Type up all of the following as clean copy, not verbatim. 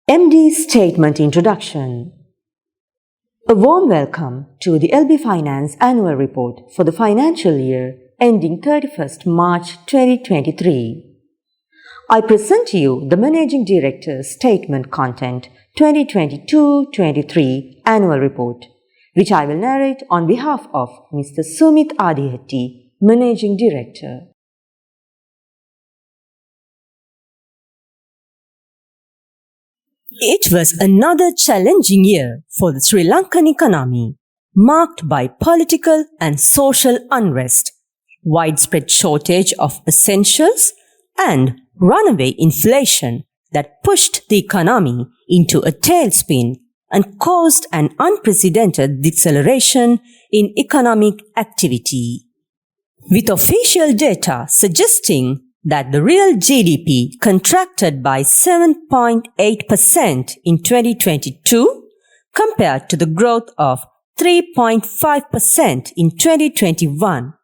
MD's Statement Introduction. A warm welcome to the LB Finance Annual Report for the financial year ending 31st March 2023. I present to you the Managing Director's Statement Content 2022-23 Annual Report, which I will narrate on behalf of Mr. Sumith Adhihetty, Managing Director. It was another challenging year for the Sri Lankan economy, marked by political and social unrest, widespread shortage of essentials, and runaway inflation that pushed the economy into a tailspin and caused an unprecedented deceleration in economic activity. With official data suggesting that the real GDP contracted by 7.8% in 2022 compared to the growth of 3.5% in 2021,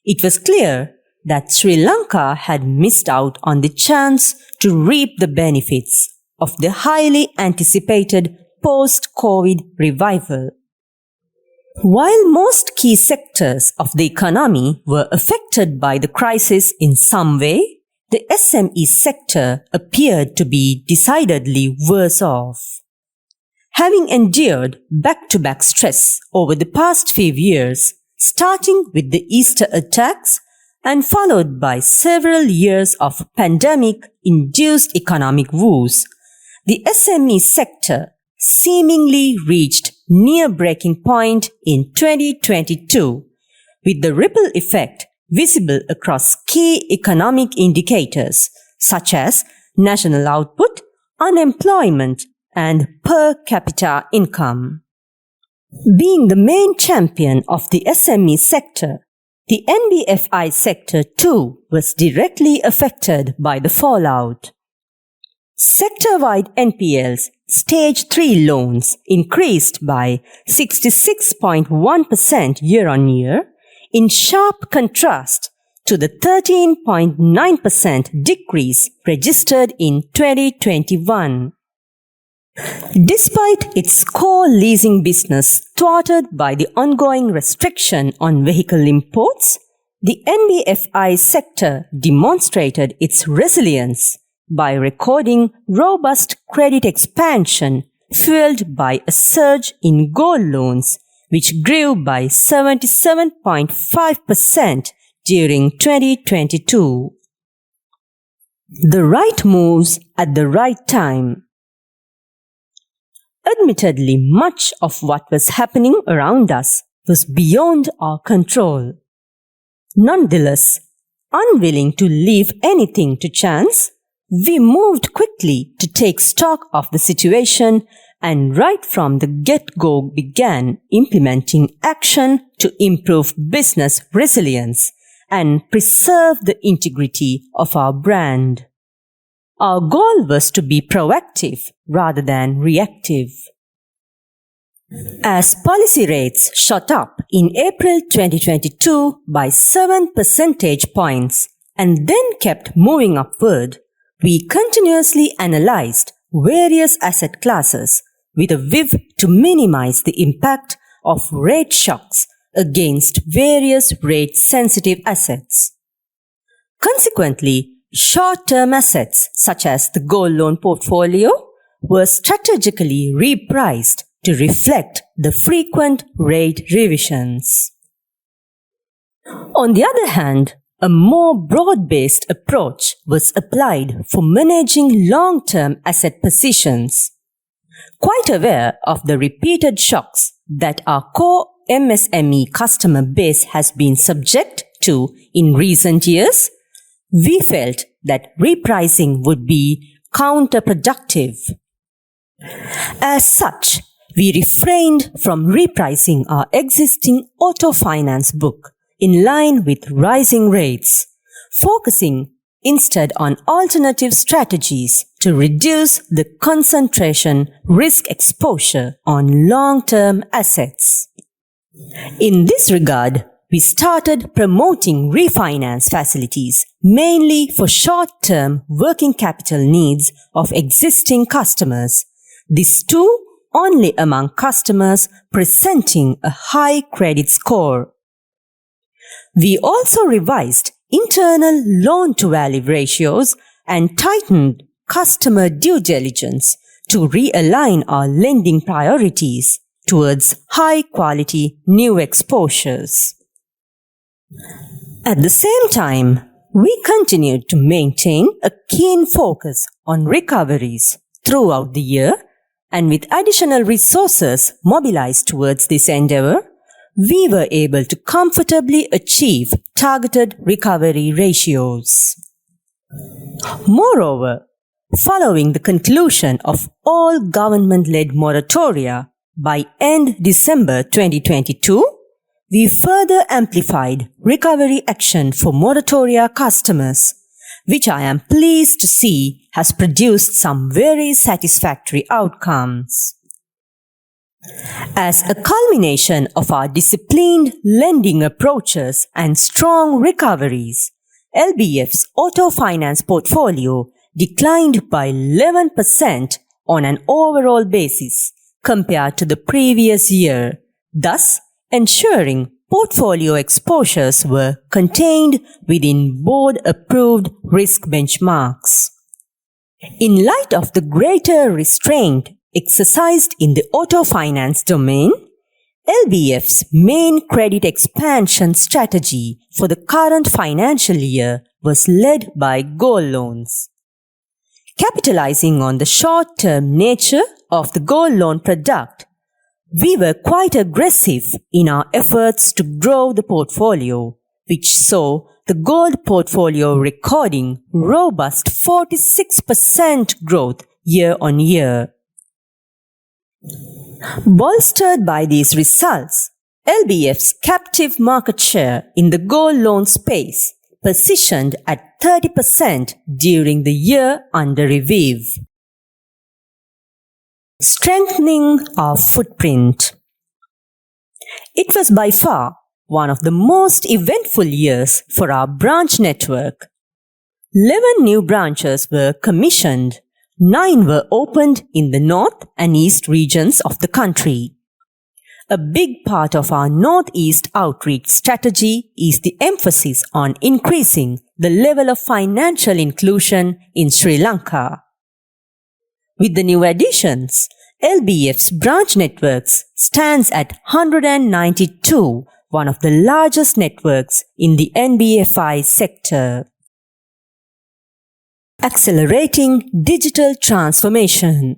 it was clear that Sri Lanka had missed out on the chance to reap the benefits of the highly anticipated post-COVID revival. While most key sectors of the economy were affected by the crisis in some way, the SME sector appeared to be decidedly worse off. Having endured back-to-back stress over the past few years, starting with the Easter attacks and followed by several years of pandemic-induced economic woes, the SME sector seemingly reached near breaking point in 2022, with the ripple effect visible across key economic indicators such as national output, unemployment, and per capita income. Being the main champion of the SME sector, the NBFI sector too was directly affected by the fallout. Sector-wide NPLs, Stage 3 loans increased by 66.1% year-on-year, in sharp contrast to the 13.9% decrease registered in 2021. Despite its core leasing business thwarted by the ongoing restriction on vehicle imports, the NBFI sector demonstrated its resilience by recording robust credit expansion fueled by a surge in gold loans, which grew by 77.5% during 2022. The right moves at the right time. Admittedly, much of what was happening around us was beyond our control. Nonetheless, unwilling to leave anything to chance, we moved quickly to take stock of the situation and right from the get-go began implementing action to improve business resilience and preserve the integrity of our brand. Our goal was to be proactive rather than reactive. As policy rates shot up in April 2022 by 7 percentage points and then kept moving upward, we continuously analyzed various asset classes with a view to minimize the impact of rate shocks against various rate-sensitive assets. Consequently, short-term assets such as the gold loan portfolio were strategically repriced to reflect the frequent rate revisions. On the other hand, a more broad-based approach was applied for managing long-term asset positions. Quite aware of the repeated shocks that our core MSME customer base has been subject to in recent years, we felt that repricing would be counterproductive. As such, we refrained from repricing our existing auto finance book in line with rising rates, focusing instead on alternative strategies to reduce the concentration risk exposure on long-term assets. In this regard, we started promoting refinance facilities mainly for short-term working capital needs of existing customers This too only among customers presenting a high credit score. We also revised internal loan-to-value ratios and tightened customer due diligence to realign our lending priorities towards high-quality new exposures. At the same time, we continued to maintain a keen focus on recoveries throughout the year, and with additional resources mobilized towards this endeavor, we were able to comfortably achieve targeted recovery ratios. Moreover, following the conclusion of all government-led moratoria by end December 2022, we further amplified recovery action for moratoria customers, which I am pleased to see has produced some very satisfactory outcomes. As a culmination of our disciplined lending approaches and strong recoveries, LBF's auto finance portfolio declined by 11% on an overall basis compared to the previous year, thus ensuring portfolio exposures were contained within board-approved risk benchmarks. In light of the greater restraint exercised in the auto finance domain, LBF's main credit expansion strategy for the current financial year was led by gold loans. Capitalizing on the short-term nature of the gold loan product, we were quite aggressive in our efforts to grow the portfolio, which saw the gold portfolio recording robust 46% growth year-on-year. Bolstered by these results, LBF's captive market share in the gold loan space positioned at 30% during the year under review. Strengthening our footprint. It was by far one of the most eventful years for our branch network. 11 new branches were commissioned, 9 were opened in the north and east regions of the country. A big part of our northeast outreach strategy is the emphasis on increasing the level of financial inclusion in Sri Lanka. With the new additions, LBF's branch networks stands at 192, one of the largest networks in the NBFI sector. Accelerating digital transformation.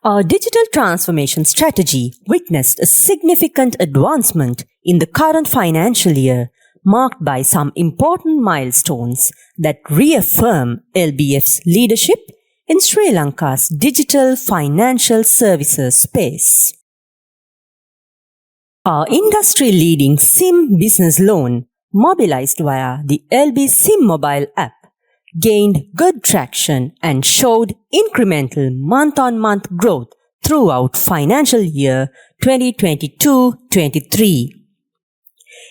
Our digital transformation strategy witnessed a significant advancement in the current financial year, marked by some important milestones that reaffirm LBF's leadership in Sri Lanka's digital financial services space. Our industry-leading SIM business loan, mobilized via the LB SIM mobile app, gained good traction and showed incremental month-on-month growth throughout financial year 2022-23.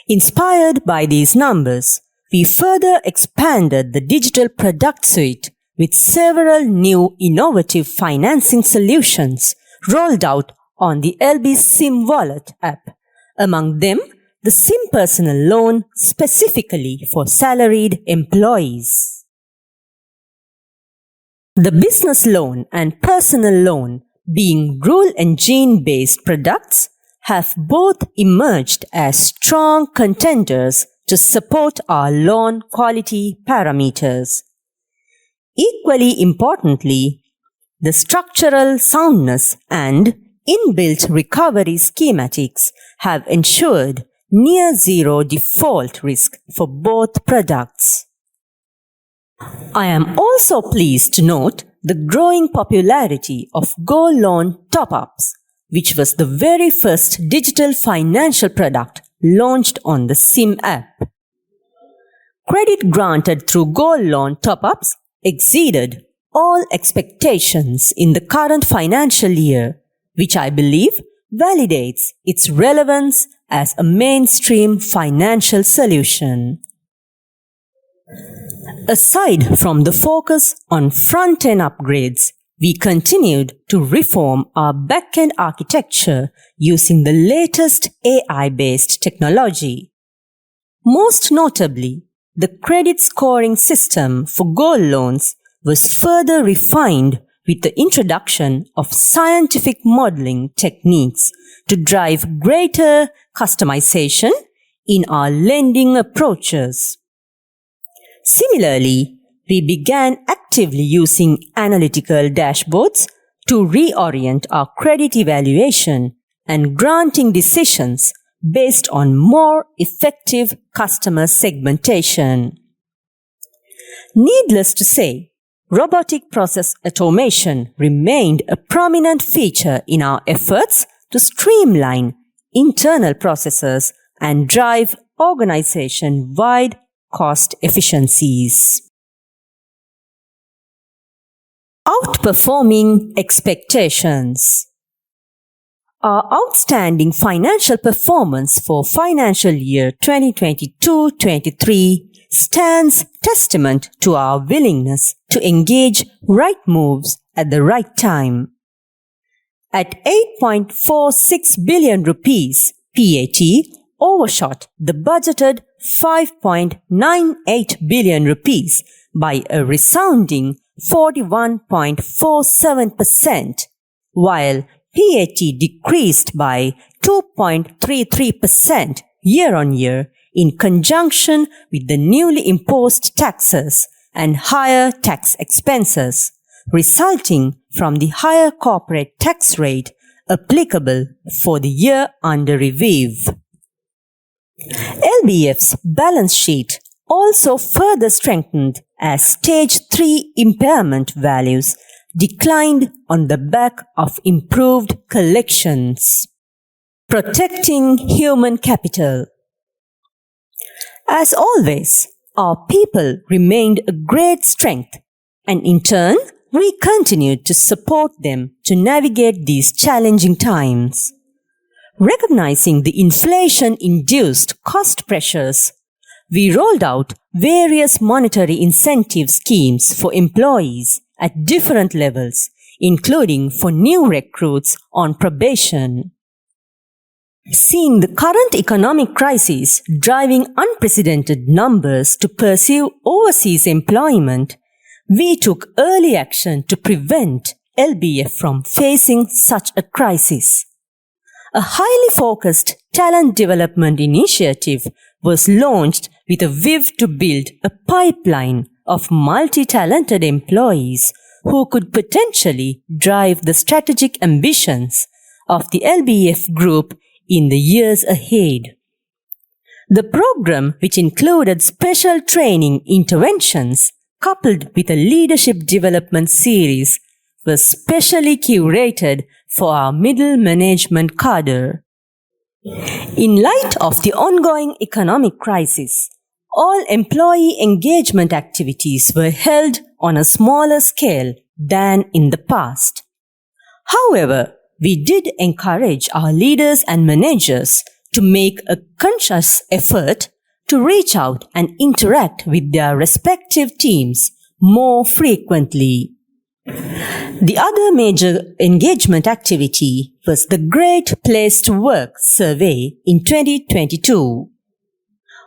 Inspired by these numbers, we further expanded the digital product suite with several new innovative financing solutions rolled out on the LB SIM Wallet app. Among them, the SIM Personal Loan specifically for salaried employees. The business loan and personal loan, being rule engine-based products, have both emerged as strong contenders to support our loan quality parameters. Equally importantly, the structural soundness and inbuilt recovery schematics have ensured near zero default risk for both products. I am also pleased to note the growing popularity of gold loan top-ups, which was the very first digital financial product launched on the SIM app. Credit granted through gold loan top-ups exceeded all expectations in the current financial year, which I believe validates its relevance as a mainstream financial solution. Aside from the focus on front-end upgrades, we continued to reform our back-end architecture using the latest AI-based technology. Most notably, the credit scoring system for gold loans was further refined with the introduction of scientific modeling techniques to drive greater customization in our lending approaches. Similarly, we began actively using analytical dashboards to reorient our credit evaluation and granting decisions based on more effective customer segmentation. Needless to say, robotic process automation remained a prominent feature in our efforts to streamline internal processes and drive organization-wide cost efficiencies. Outperforming expectations. Our outstanding financial performance for financial year 2022-23 stands testament to our willingness to engage right moves at the right time. At 8.46 billion rupees, PAT overshot the budgeted 5.98 billion rupees by a resounding 41.47%, while PAT decreased by 2.33% year-on-year in conjunction with the newly imposed taxes and higher tax expenses, resulting from the higher corporate tax rate applicable for the year under review. LBF's balance sheet also further strengthened as Stage 3 impairment values declined on the back of improved collections. Protecting human capital. As always, our people remained a great strength, and in turn, we continued to support them to navigate these challenging times. Recognizing the inflation-induced cost pressures, we rolled out various monetary incentive schemes for employees at different levels, including for new recruits on probation. Seeing the current economic crisis driving unprecedented numbers to pursue overseas employment, we took early action to prevent LBF from facing such a crisis. A highly focused talent development initiative was launched with a view to build a pipeline of multi-talented employees who could potentially drive the strategic ambitions of the LBF Group in the years ahead. The program, which included special training interventions coupled with a leadership development series, was specially curated for our middle management cadre. In light of the ongoing economic crisis, all employee engagement activities were held on a smaller scale than in the past. However, we did encourage our leaders and managers to make a conscious effort to reach out and interact with their respective teams more frequently. The other major engagement activity was the Great Place to Work survey in 2022.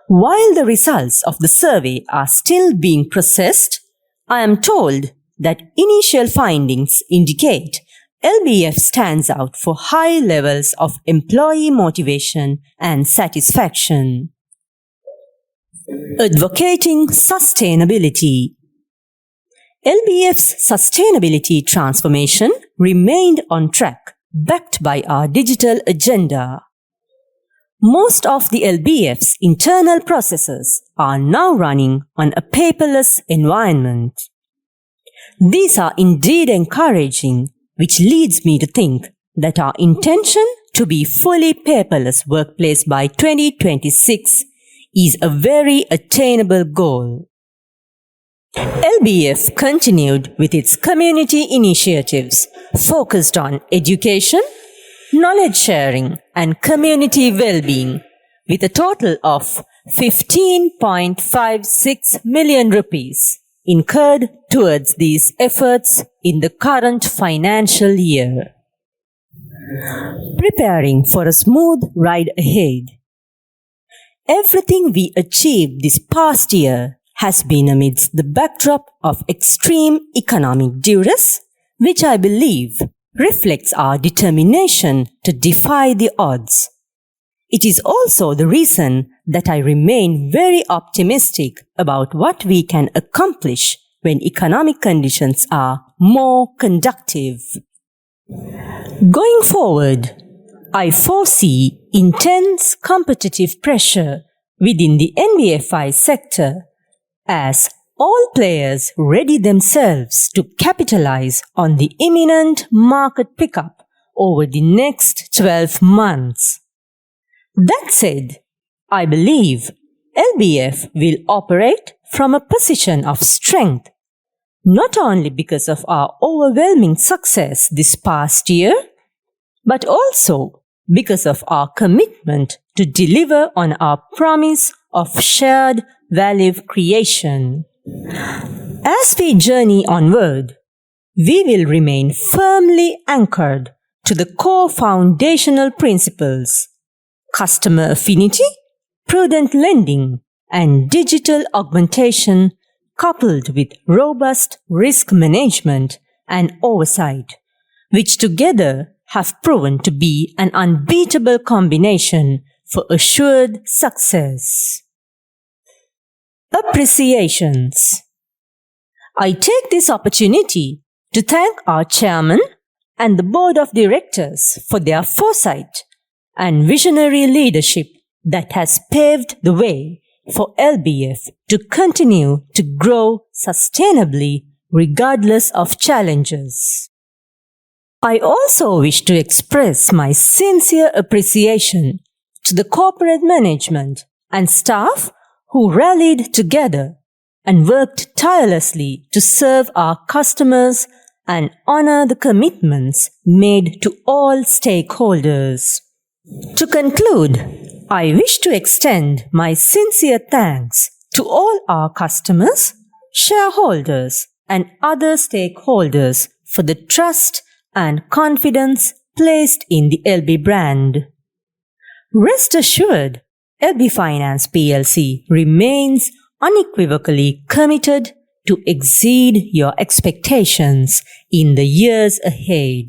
While the results of the survey are still being processed, I am told that initial findings indicate LBF stands out for high levels of employee motivation and satisfaction. Advocating sustainability. LBF's sustainability transformation remained on track, backed by our digital agenda. Most of the LBF's internal processes are now running on a paperless environment. These are indeed encouraging, which leads me to think that our intention to be fully paperless workplace by 2026 is a very attainable goal. LBF continued with its community initiatives focused on education, knowledge sharing and community well-being with a total of 15.56 million rupees incurred towards these efforts in the current financial year. Preparing for a smooth ride ahead. Everything we achieved this past year has been amidst the backdrop of extreme economic duress, which I believe reflects our determination to defy the odds. It is also the reason that I remain very optimistic about what we can accomplish when economic conditions are more conducive. Going forward, I foresee intense competitive pressure within the NBFI sector as all players ready themselves to capitalize on the imminent market pickup over the next 12 months. That said, I believe LBF will operate from a position of strength, not only because of our overwhelming success this past year, but also because of our commitment to deliver on our promise of shared value creation. As we journey onward, we will remain firmly anchored to the core foundational principles: customer affinity, prudent lending, and digital augmentation, coupled with robust risk management and oversight, which together have proven to be an unbeatable combination for assured success. Appreciations. I take this opportunity to thank our chairman and the board of directors for their foresight and visionary leadership that has paved the way for LBF to continue to grow sustainably regardless of challenges. I also wish to express my sincere appreciation to the corporate management and staff who rallied together and worked tirelessly to serve our customers and honor the commitments made to all stakeholders. To conclude, I wish to extend my sincere thanks to all our customers, shareholders, and other stakeholders for the trust and confidence placed in the LB brand. Rest assured, LB Finance PLC remains unequivocally committed to exceed your expectations in the years ahead.